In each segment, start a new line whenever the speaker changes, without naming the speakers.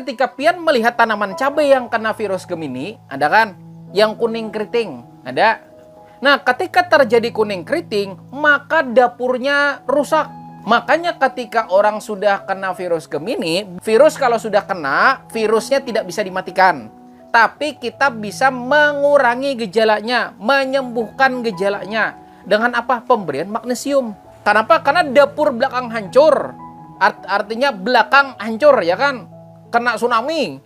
ketika pian melihat tanaman cabai yang kena virus Gemini, ada kan? Yang kuning keriting, ada. Nah, ketika terjadi kuning keriting, maka dapurnya rusak. Makanya ketika orang sudah kena virus Gemini, virus kalau sudah kena, virusnya tidak bisa dimatikan. Tapi kita bisa mengurangi gejalanya, menyembuhkan gejalanya. Dengan apa? Pemberian magnesium. Kenapa? Karena dapur belakang hancur. Artinya belakang hancur, ya kan? Kena tsunami.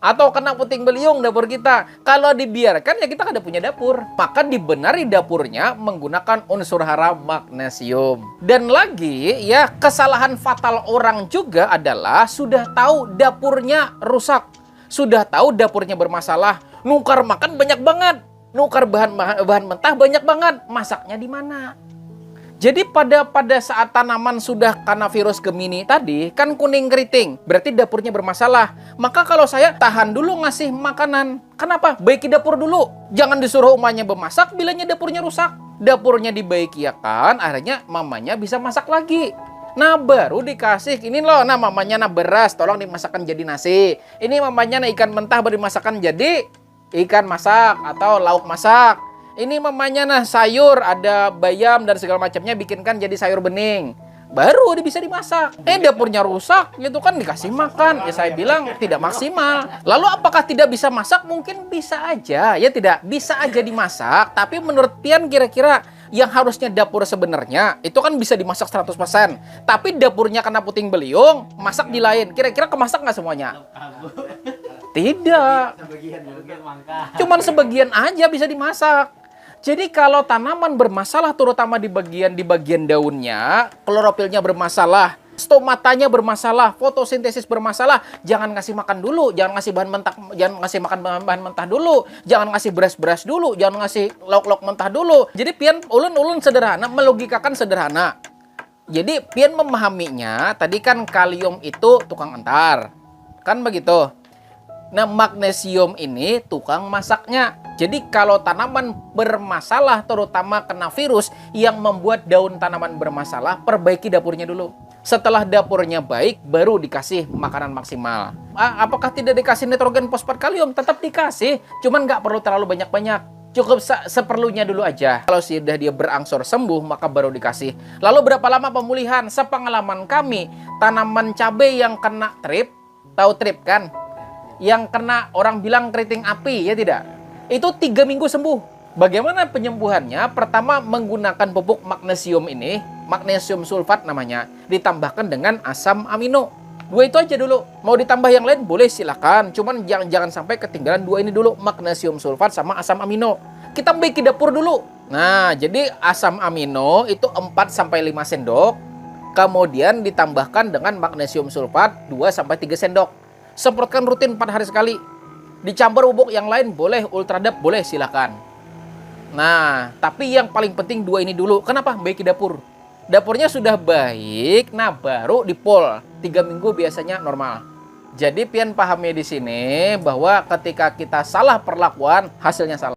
Atau kena puting beliung dapur kita. Kalau dibiarkan, ya kita kada punya dapur. Maka dibenari dapurnya menggunakan unsur hara magnesium. Dan lagi, ya, kesalahan fatal orang juga adalah sudah tahu dapurnya rusak. Sudah tahu dapurnya bermasalah. Nukar makan banyak banget. Nukar bahan mentah banyak banget. Masaknya di mana? Jadi pada saat tanaman sudah kena virus Gemini tadi, kan kuning keriting, berarti dapurnya bermasalah. Maka kalau saya tahan dulu ngasih makanan. Kenapa? Baiki dapur dulu. Jangan disuruh umahnya bermasak, bilanya dapurnya rusak. Dapurnya dibaiki ya kan, akhirnya mamanya bisa masak lagi. Nah, baru dikasih, ini loh, nah mamanya nah beras, tolong dimasakkan jadi nasi. Ini mamanya nah ikan mentah baru dimasakkan jadi ikan masak atau lauk masak. Ini mamanya nah sayur, ada bayam dan segala macamnya bikinkan jadi sayur bening. Baru bisa dimasak. Dapurnya rusak, gitu kan dikasih makan. Ya saya bilang tidak maksimal. Lalu apakah tidak bisa masak? Mungkin bisa aja, ya tidak. Bisa aja dimasak, tapi menurut Pian kira-kira yang harusnya dapur sebenarnya itu kan bisa dimasak 100%. Tapi dapurnya kena puting beliung, masak di lain. Kira-kira kemasak nggak semuanya? Tidak. Cuman sebagian aja bisa dimasak. Jadi kalau tanaman bermasalah terutama di bagian daunnya, klorofilnya bermasalah, stomatanya bermasalah, fotosintesis bermasalah, jangan ngasih makan dulu, jangan ngasih bahan mentah, jangan ngasih makan bahan mentah dulu, jangan ngasih beras-beras dulu, jangan ngasih lauk-lauk mentah dulu. Jadi Pian ulun sederhana, melogikakan sederhana. Jadi Pian memahaminya, tadi kan kalium itu tukang antar. Kan begitu. Nah, magnesium ini tukang masaknya. Jadi kalau tanaman bermasalah, terutama kena virus yang membuat daun tanaman bermasalah, perbaiki dapurnya dulu. Setelah dapurnya baik, baru dikasih makanan maksimal. Apakah tidak dikasih nitrogen, fosfat, kalium? Tetap dikasih, cuman nggak perlu terlalu banyak-banyak. Cukup seperlunya dulu aja. Kalau sudah dia berangsur sembuh, maka baru dikasih. Lalu berapa lama pemulihan? Sepengalaman kami, tanaman cabai yang kena trip, tahu trip kan? Yang kena orang bilang keriting api, ya tidak? Itu 3 minggu sembuh. Bagaimana penyembuhannya? Pertama menggunakan pupuk magnesium ini, magnesium sulfat namanya, ditambahkan dengan asam amino. 2 itu aja dulu. Mau ditambah yang lain boleh silakan, cuman jangan sampai ketinggalan 2 ini dulu, magnesium sulfat sama asam amino. Kita bagi dapur dulu. Nah, jadi asam amino itu 4-5 sendok, kemudian ditambahkan dengan magnesium sulfat 2-3 sendok. Semprotkan rutin 4 hari sekali. Dicampur bubuk yang lain boleh, ultradap boleh, silakan. Nah, tapi yang paling penting 2 ini dulu. Kenapa? Baiki dapur. Dapurnya sudah baik, nah baru dipol. 3 minggu biasanya normal. Jadi Pian pahami di sini bahwa ketika kita salah perlakuan, hasilnya salah.